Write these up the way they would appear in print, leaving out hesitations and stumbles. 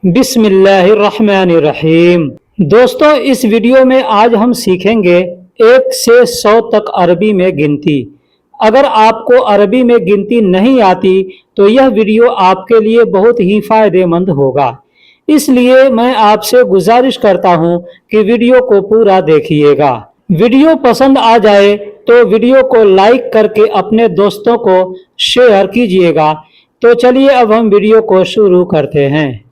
बिस्मिल्लाहिर्रहमानिर्रहीम। दोस्तों, इस वीडियो में आज हम सीखेंगे 1 से 100 तक अरबी में गिनती। अगर आपको अरबी में गिनती नहीं आती तो यह वीडियो आपके लिए बहुत ही फायदेमंद होगा। इसलिए मैं आपसे गुजारिश करता हूं कि वीडियो को पूरा देखिएगा। वीडियो पसंद आ जाए तो वीडियो को लाइक करके अपने दोस्तों को शेयर कीजिएगा। तो चलिए अब हम वीडियो को शुरू करते हैं।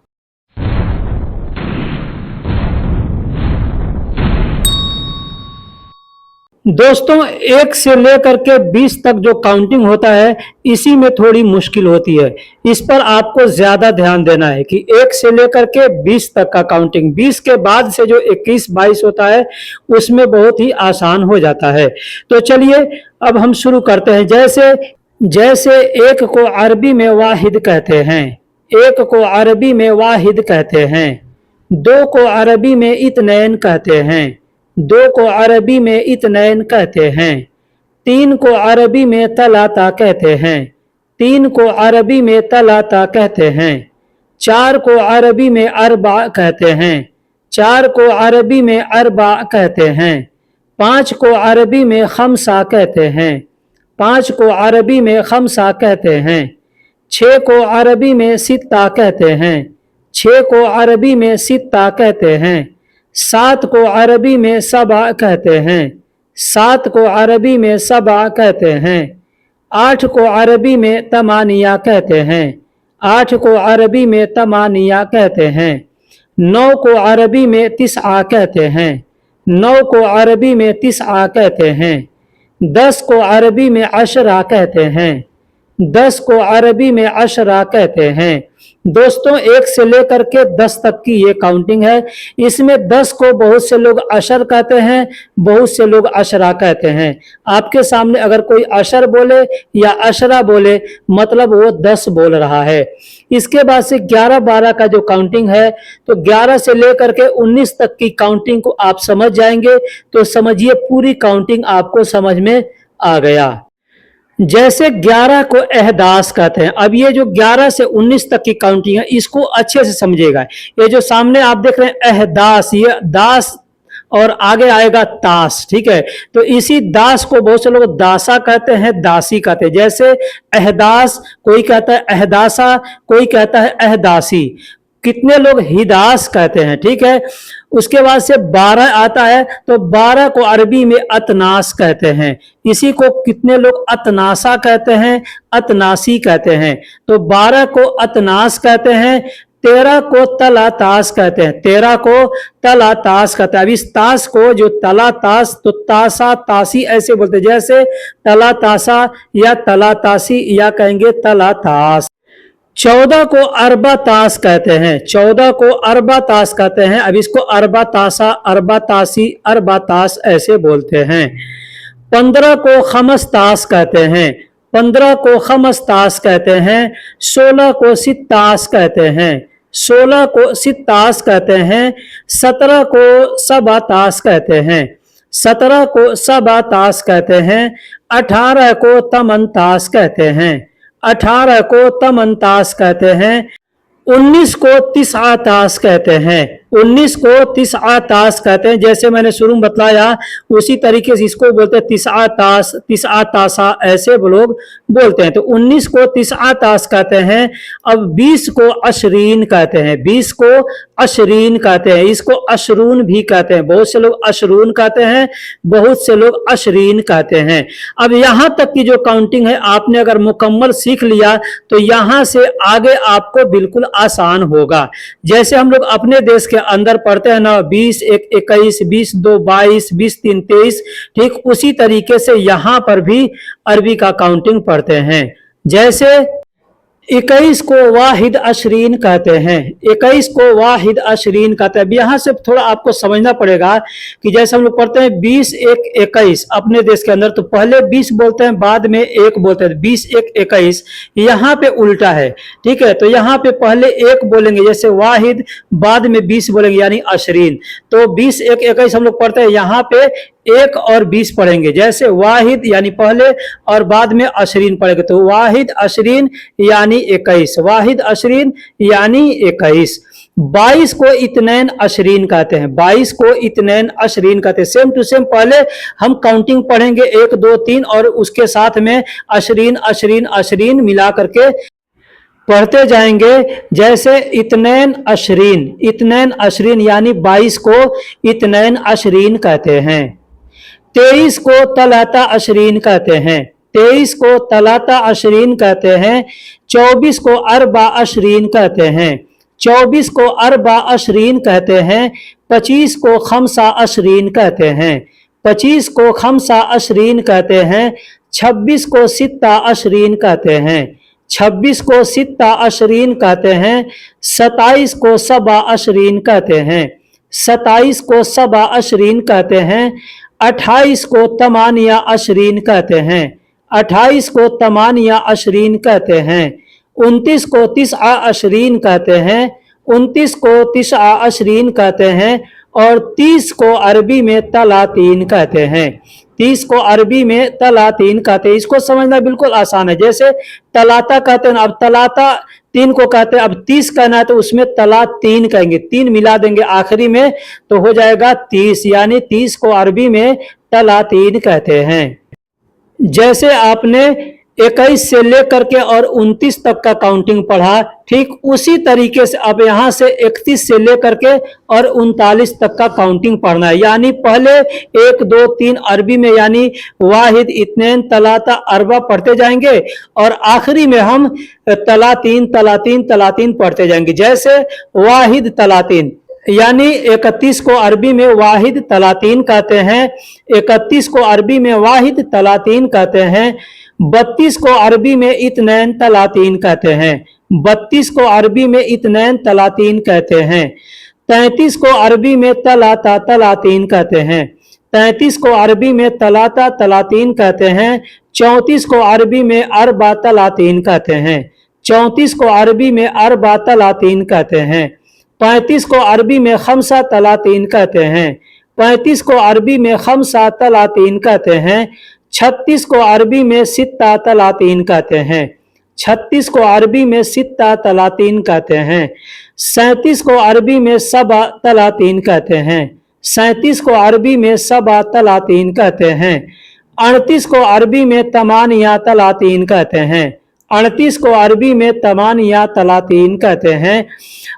दोस्तों, 1 से लेकर के 20 तक जो काउंटिंग होता है इसी में थोड़ी मुश्किल होती है। इस पर आपको ज्यादा ध्यान देना है कि 1 से लेकर के 20 तक का काउंटिंग, 20 के बाद से जो 21, 22 होता है उसमें बहुत ही आसान हो जाता है। तो चलिए अब हम शुरू करते हैं। जैसे 1 को अरबी में वाहिद कहते हैं, 1 को अरबी में वाहिद कहते हैं। 2 को अरबी में इत्नैन कहते हैं, 2 को अरबी में इत्नैन कहते हैं। 3 को अरबी में तलाता कहते हैं, 3 को अरबी में तलाता कहते हैं। 4 को अरबी में अरबा कहते हैं, 4 को अरबी में अरबा कहते हैं। 5 को अरबी में खमसा कहते हैं, 5 को अरबी में खमसा कहते हैं। 6 को अरबी में सित्ता कहते हैं, 6 को अरबी में सित्ता कहते हैं। 7 को अरबी में सबा कहते हैं, 7 को अरबी में सबा कहते हैं। 8 को अरबी में तमानिया कहते हैं, 8 को अरबी में तमानिया कहते हैं। 9 को अरबी में तिसआ कहते हैं, 9 को अरबी में तिसआ कहते हैं। 10 को अरबी में अशरा कहते हैं, 10 को अरबी में अशरा कहते हैं। दोस्तों, 1 से लेकर के 10 तक की ये काउंटिंग है। इसमें 10 को बहुत से लोग अशर कहते हैं, बहुत से लोग अशरा कहते हैं। आपके सामने अगर कोई अशर बोले या अशरा बोले मतलब वो 10 बोल रहा है। इसके बाद से 11, 12 का जो काउंटिंग है, तो 11 से लेकर के 19 तक की काउंटिंग को आप समझ जाएंगे तो समझिए पूरी काउंटिंग आपको समझ में आ गया। जैसे 11 को एहदास कहते हैं। अब ये जो 11 से 19 तक की काउंटिंग है इसको अच्छे से समझिएगा। ये जो सामने आप देख रहे हैं एहदास, ये दास और आगे आएगा तास, ठीक है। तो इसी दास को बहुत से लोग दासा कहते हैं, दासी कहते हैं। जैसे एहदास कोई कहता है एहदासा, कोई कहता है एहदासी, कितने लोग हिदास कहते हैं, ठीक है। उसके बाद से 12 आता है तो 12 को अरबी में अतनास कहते हैं। इसी को कितने लोग अतनासा कहते हैं, अतनासी कहते हैं। तो 12 को अतनास कहते हैं। 13 को तलातास कहते हैं, 13 को तलातास कहते हैं। अब इस तास को जो तलातास, तो तासा तासी ऐसे बोलते हैं, जैसे तलातासा या तलातासी या कहेंगे तलातास। 14 को अरबा तास कहते हैं, 14 को अरबा तास कहते हैं। अब इसको अरबा तासा, अरबा तासी, अरबा तास ऐसे बोलते हैं। 15 को खमस तास कहते हैं, 15 को खमस तास कहते हैं। 16 को सित्तास कहते हैं, 16 को सित्तास कहते हैं। 17 को सबा तास कहते हैं, 17 को सबा तास कहते हैं। 18 को तमन तास कहते हैं, 18 को तमनतास कहते हैं। 19 को तिसआ तास कहते हैं, 19 को तिसआ तास कहते हैं। जैसे मैंने शुरू में बतलाया उसी तरीके से इसको बोलते हैं तिसआ तास, तिसआ तासा ऐसे लोग बोलते हैं। तो 19 को तिसआ तास कहते हैं। अब 20 को अशरीन कहते हैं, 20 को अशरीन कहते हैं। इसको अशरून भी कहते हैं, बहुत से लोग अशरून कहते हैं, बहुत से लोग अशरीन कहते हैं। अब यहां तक की जो काउंटिंग है आपने अगर मुकम्मल सीख लिया तो यहां से आगे आपको बिल्कुल आसान होगा। जैसे हम लोग अपने देश के अंदर पढ़ते हैं ना, 20, 1, 21, 20, 2, 22, 20, 3, 23, ठीक उसी तरीके से यहां पर भी अरबी का काउंटिंग पढ़ते हैं। जैसे 21 को वाहिद अशरीन कहते हैं, 21 को वाहिद अशरीन कहते हैं। अब यहाँ से थोड़ा आपको समझना पड़ेगा कि जैसे हम लोग पढ़ते हैं 20, 1, 21 अपने देश के अंदर, तो पहले 20 बोलते हैं बाद में 1 बोलते हैं, 20, 1, 21। यहाँ पे उल्टा है, ठीक है। तो यहाँ पे पहले 1 बोलेंगे जैसे वाहिद, बाद में 20 बोलेंगे यानी अशरीन। तो 20, 1, 21 हम लोग पढ़ते हैं, यहाँ पे 1 और 20 पढ़ेंगे। जैसे वाहिद यानी पहले और बाद में अशरीन पढ़ेंगे, तो वाहिद अशरीन यानी 21, वाहिद अशरीन यानी 21। 22 को इत्नैन अशरीन कहते हैं, 22 को इत्नैन अशरीन कहते हैं। सेम टू सेम पहले हम काउंटिंग पढ़ेंगे 1 2 3 और उसके साथ में अशरीन अशरीन अशरीन मिला करके पढ़ते जाएंगे। जैसे इत्नैन अशरीन यानी 22 को इत्नैन अशरीन कहते हैं। 23 को तलाता अशरीन कहते हैं, 23 को तलाता अशरीन कहते हैं। 24 को अरबा अशरीन कहते हैं, 24 को अरबा अशरीन कहते हैं। 25 को खमसा अशरीन कहते हैं, 25 को खमसा अशरीन कहते हैं। 26 को सित्ता अशरीन कहते हैं, 26 को सित्ता अशरीन कहते हैं। 27 को सबा अशरीन कहते हैं, 27 को सबा अशरीन कहते हैं। 28 को तमानिया अशरीन कहते हैं, 28 को तमानिया अशरीन कहते हैं। 29 को तिस्आ अशरीन कहते हैं, 29 को तिस्आ अशरीन कहते हैं। और 30 को अरबी में तलातीन कहते हैं, 30 को अरबी में तलातीन कहते हैं। इसको समझना बिल्कुल आसान है। जैसे तलाता कहते हैं, अब तलाता 3 को कहते हैं, अब 30 कहना है तो उसमें तला 3 कहेंगे, 3 मिला देंगे आखिरी में तो हो जाएगा 30, यानी 30 को अरबी में तलातीन कहते हैं। जैसे आपने 21 से लेकर के और 29 तक का काउंटिंग पढ़ा, ठीक उसी तरीके से अब यहाँ से 31 से लेकर के और 39 तक का काउंटिंग पढ़ना है। यानी पहले 1 2 3 अरबी में यानी वाहिद इत्नैन तलाता अरबा पढ़ते जाएंगे और आखिरी में हम तलातीन तलातीन तलातीन पढ़ते जाएंगे। जैसे वाहिद तलातीन यानी 31 को अरबी में वाहिद तलातीन कहते हैं, 31 को अरबी में वाहिद तलातीन कहते हैं। 32 को अरबी में इत्नैन तलातीन कहते हैं, 32 को अरबी में इत्नैन तलातीन कहते हैं। 33 को अरबी में तलाता तलातीन कहते हैं, 33 को अरबी में तलाता तलातीन कहते हैं। 34 को अरबी में अरबा तलातीन कहते हैं, 34 को अरबी में अरबा तलातीन कहते हैं। 35 को अरबी में खमसा तलातीन कहते हैं, 35 को अरबी में खमसा तलातीन कहते हैं। 36 को अरबी में सित्ता तलातीन कहते हैं, 36 को अरबी में सित्ता तलातीन कहते हैं। 37 को अरबी में सबा तलातीन कहते हैं, 37 को अरबी में सबा तलातीन कहते हैं। 38 को अरबी में तमानिया तलातीन कहते हैं, 38 को अरबी में तमानिया तलातीन कहते हैं।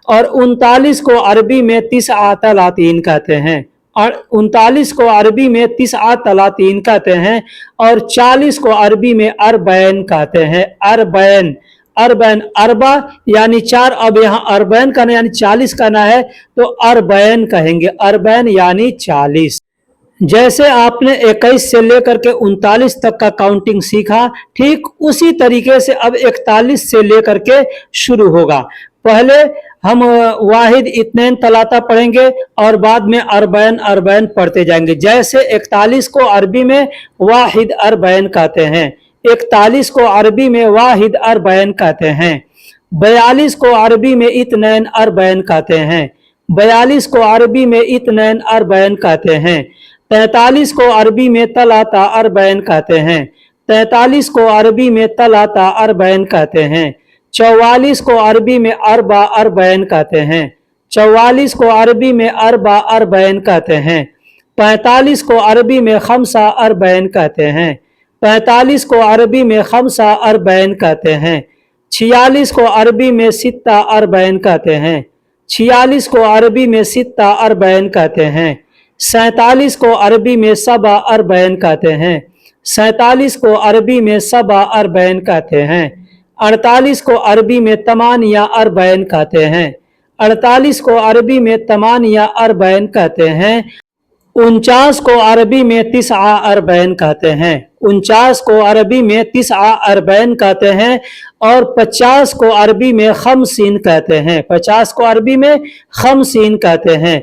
और 39 को अरबी में तिस्आ तलातीन कहते हैं, और 39 को अरबी में तिस्आ तलातीन कहते हैं। और 40 को अरबी में अरबैन कहते हैं, अरबैन अरबैन अरबा यानी 4, अब यहाँ अरबैन करना यानी 40 करना है तो अरबैन कहेंगे, अरबैन यानी 40। जैसे आपने 21 से लेकर के 39 तक का काउंटिंग सीखा, ठीक उसी तरीके से अब 41 से लेकर के शुरू होगा। पहले हम वाहिद इत्नैन तलाता पढ़ेंगे और बाद में अरबैन अरबैन पढ़ते जाएंगे। जैसे 41 को अरबी में वाहिद अरबैन कहते हैं, 41 को अरबी में वाहिद अरबैन कहते हैं। 42 को अरबी में इत्नैन अरबैन कहते हैं, 42 को अरबी में इत्नैन अरबैन कहते हैं। 43 को अरबी में तलाता अरबैन कहते हैं, 43 को अरबी में तलाता अरबैन कहते हैं। 44 को अरबी में अरबा अरबैन कहते हैं, 44 को अरबी में अरबा अरबैन कहते हैं। 45 को अरबी में खमसा अरबैन कहते हैं, 45 को अरबी में खमसा अरबैन कहते हैं। 46 को अरबी में सित्ता अरबैन कहते हैं, 46 को अरबी में सित्ता अरबैन कहते हैं। 47 को अरबी में सबा अरबैन कहते हैं, 47 को अरबी में सबा अरबैन कहते हैं। 48 को अरबी में तमानिया अरबैन कहते हैं, 48 को अरबी में तमानिया अरबैन कहते हैं। 49 को अरबी में तिस्आ अरबैन कहते हैं, 49 को अरबी में तिस्आ अरबैन कहते हैं। और 50 को अरबी में खमसीन कहते हैं, 50 को अरबी में खमसीन कहते हैं।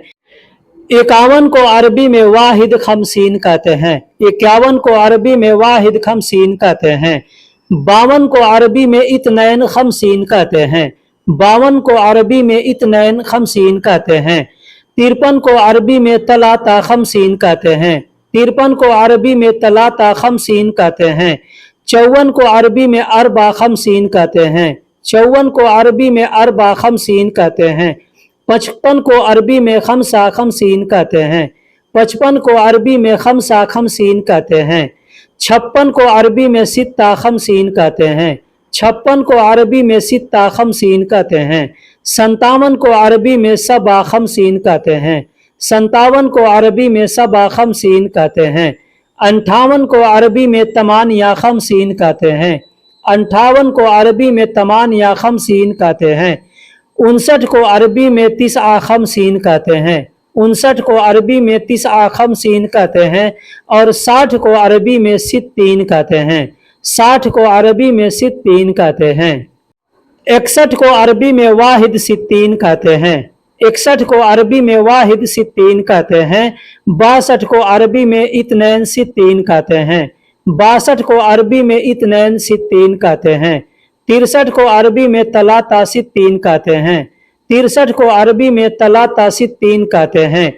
51 को अरबी में वाहिद खमसीन कहते हैं, 51 को अरबी में वाहिद खमसीन कहते हैं। 52 को अरबी में इत्नैन खमसीन कहते हैं, 52 को अरबी में इत्नैन खमसीन कहते हैं। 53 को अरबी में तलाता खमसीन कहते हैं, 53 को अरबी में तलाता खमसीन कहते हैं। 54 को अरबी में अरबा खमसीन कहते हैं, 54 को अरबी में अरबा खमसीन कहते हैं। 55 को अरबी में खमसा खमसीन कहते हैं। 55 को अरबी में खमसा खमसीन कहते हैं। 56 को अरबी में सित्ता खमसीन कहते हैं। 56 को अरबी में सित्ता खमसीन कहते हैं। 57 को अरबी में सबा खमसीन कहते हैं। 57 को अरबी में सबा खमसीन कहते हैं। 58 को अरबी में तमानिया खमसीन कहते हैं। 58 को अरबी में तमानिया खमसीन कहते हैं। 59 को अरबी में तिसआ खमसीन कहते हैं। 59 को अरबी में तिसआ खमसीन कहते हैं। और 60 को अरबी में सित्तीन कहते हैं। 60 को अरबी में सित्तीन कहते हैं। 61 को अरबी में वाहिद सित्तीन कहते हैं। 61 को अरबी में वाहिद सित्तीन कहते हैं। 62 को अरबी में इत्नैन सित्तीन कहते हैं। 62 को अरबी में इत्नैन सित्तीन कहते हैं। 63 को अरबी में तलाता सित्तीन कहते हैं। 63 को अरबी में तलाता सित्तीन कहते हैं।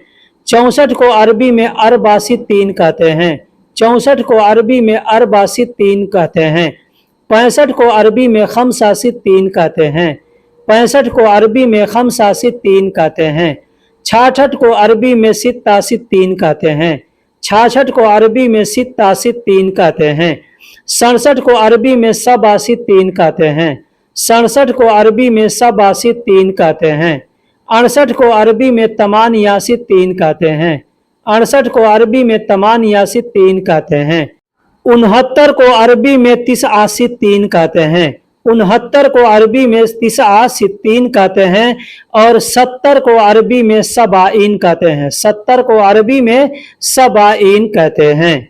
64 को अरबी में अरबा सित्तीन कहते हैं। 64 को अरबी में अरबा सित्तीन कहते हैं। 65 को अरबी में खमसा सित्तीन कहते हैं। 65 को अरबी में खमसा सित्तीन कहते हैं। 66 को अरबी में सित्ता सित्तीन कहते हैं। 66 को अरबी में सित्ता सित्तीन कहते हैं। 67 को अरबी में सबा सित्तीन कहते हैं। 67 को अरबी में सबा सित्तीन कहते हैं। 68 को अरबी में तमानिया सित्तीन कहते हैं। 68 को अरबी में तमानिया सित्तीन कहते हैं। 69 को अरबी में तिसआ सित्तीन कहते हैं। 69 को अरबी में तिसआ सित्तीन कहते हैं। और 70 को अरबी में सबाइन कहते हैं। 70 को अरबी में सबाइन कहते हैं।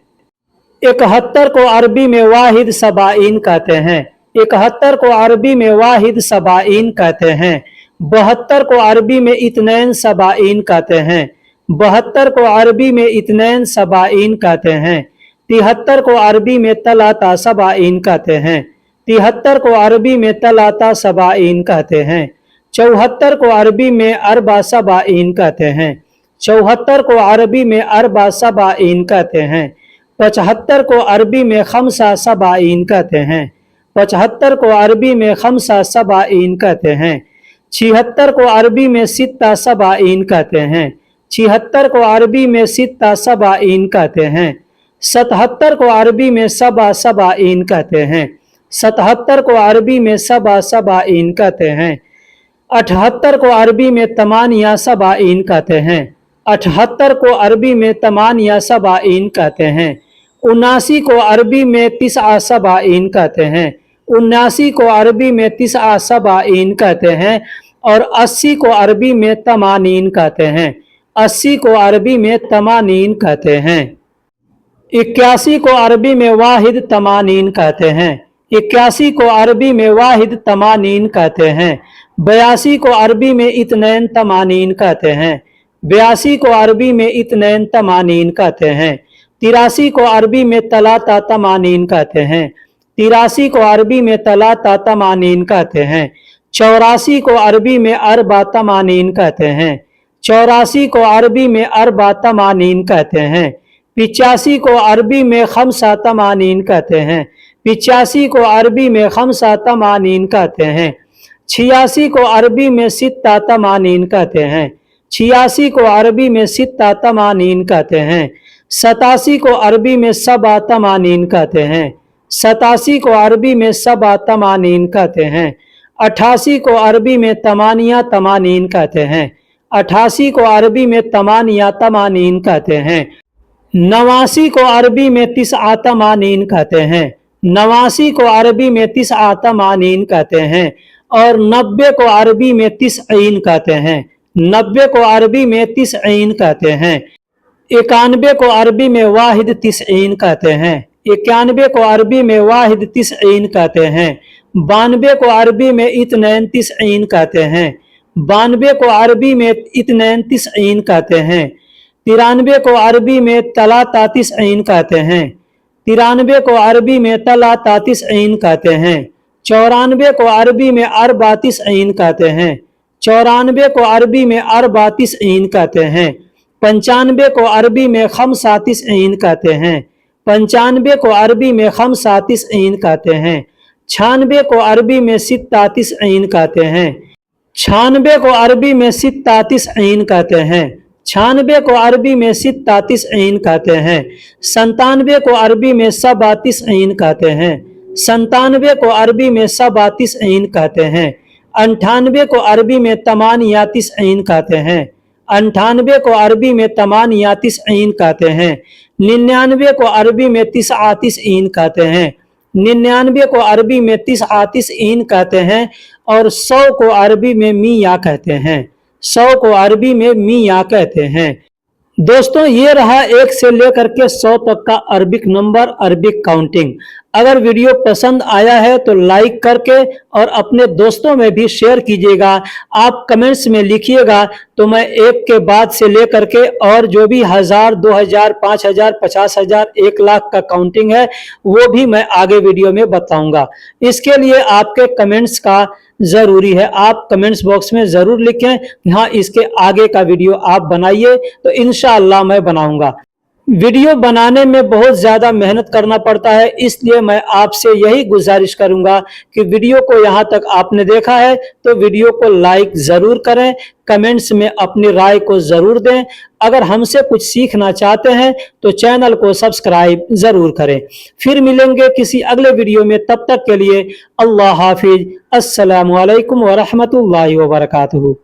71 को अरबी में वाहिद सबाइन कहते हैं। 71 को अरबी में वाहिद सबाइन कहते हैं। 72 को अरबी में इत्नैन सबाइन कहते हैं। 72 को अरबी में इत्नैन सबाइन कहते हैं। 73 को अरबी में तलाता सबाइन कहते हैं। 73 को अरबी में तलाता सबाइन कहते हैं। 74 को अरबी में अरबा सबाइन कहते हैं। 74 को अरबी में अरबा सबाइन कहते हैं। 75 को अरबी में खमसा सबाइन कहते हैं। 75 को अरबी में खमसा सबाइन कहते हैं। 76 को अरबी में सित्ता सबाइन कहते हैं। 76 को अरबी में सित्ता सबाइन कहते हैं। 77 को अरबी में सबा सबाइन कहते हैं। 77 को अरबी में सबा सबाइन कहते हैं। 78 को अरबी में तमानिया सबाइन कहते हैं। 78 को अरबी में तमानिया सबाइन कहते हैं। 79 को अरबी में तिसआ सबाइन कहते हैं। 79 को अरबी में तिसआ सबाइन कहते हैं। और 80 को अरबी में तमानीन कहते हैं। 80 को अरबी में तमानीन कहते हैं। 81 को अरबी में वाहिद तमानीन कहते हैं। 81 को अरबी में वाहिद तमानीन कहते हैं। 82 को अरबी में इत्नैन तमानीन कहते हैं। 82 को अरबी में इत्नैन तमानीन कहते हैं। 83 को अरबी में तलाता तमानीन कहते हैं। 83 को अरबी में तलाता तमानीन कहते हैं। 84 को अरबी में अरबा तमानीन कहते हैं। 84 को अरबी में अरबा तमानीन कहते हैं। 85 को अरबी में खमसा तमानीन कहते हैं। 85 को अरबी में खमसा तमानीन कहते हैं। 86 को अरबी में सित्ता तमानीन कहते हैं। 86 को अरबी में सित्ता तमानीन कहते हैं। 87 को अरबी में सबा तमानीन कहते हैं। 87 को अरबी में सबा तमानीन कहते हैं। 88 को अरबी में तमानिया तमानीन कहते हैं। 88 को अरबी में तमानिया तमानीन कहते हैं। 89 को अरबी में तिसआ तमानीन कहते हैं। 89 को अरबी में तिसआ तमानीन कहते हैं। और 90 को अरबी में तिसईन कहते हैं। 90 को अरबी में तिसईन कहते हैं। 91 को अरबी में वाहिद तिसईन कहते हैं। 91 को अरबी में वाहिद तिसईन कहते हैं। 92 को अरबी में इत्नैन तिसईन कहते हैं। 92 को अरबी में इत्नैन तिसईन कहते हैं। 93 को अरबी में तलाता तिसईन कहते हैं। 93 को अरबी में तलाता तिसईन कहते हैं। 94 को अरबी में अरबा तिसईन कहते हैं। 94 को अरबी में अरबा तिसईन कहते हैं। 95 को अरबी में खमसा तिसईन कहते हैं। 95 को अरबी में खमसा तिसईन कहते हैं। 96 को अरबी में सित्ता तिसईन कहते हैं। 96 को अरबी में सित्तातीस ऐन कहते हैं। 96 को अरबी में सित्तातीस ऐन कहते हैं। 97 को अरबी में सबातीस ऐन कहते हैं। 97 को अरबी में सबातीस ऐन कहते हैं। 98 को अरबी में तमानियातीस ऐन कहते हैं। 98 को अरबी में तमानियातीस ऐन कहते हैं। 99 को अरबी में तिसआतीस ऐन कहते हैं। 99 को अरबी में तिसआतीस ऐन कहते हैं। और 100 को अरबी में मियाँ कहते हैं। 100 को अरबी में मियाँ कहते हैं। दोस्तों ये रहा 1 से लेकर के 100 तक का अरबिक नंबर, अरबिक काउंटिंग। अगर वीडियो पसंद आया है तो लाइक करके और अपने दोस्तों में भी शेयर कीजिएगा। आप कमेंट्स में लिखिएगा तो मैं 1 के बाद से लेकर के और जो भी 1000, 2000, 5000, 50,000, 1 लाख का काउंटिंग है वो भी मैं आगे वीडियो में बताऊंगा। इसके लिए आपके कमेंट्स का जरूरी है। आप कमेंट्स बॉक्स में जरूर लिखें कि हाँ इसके आगे का वीडियो आप बनाइए, तो इंशाअल्लाह मैं बनाऊंगा। वीडियो बनाने में बहुत ज़्यादा मेहनत करना पड़ता है, इसलिए मैं आपसे यही गुजारिश करूंगा कि वीडियो को यहाँ तक आपने देखा है तो वीडियो को लाइक ज़रूर करें, कमेंट्स में अपनी राय को ज़रूर दें। अगर हमसे कुछ सीखना चाहते हैं तो चैनल को सब्सक्राइब ज़रूर करें। फिर मिलेंगे किसी अगले वीडियो में, तब तक के लिए अल्लाह हाफिज। अस्सलामु अलैकुम व रहमतुल्लाहि व बरकातुहू।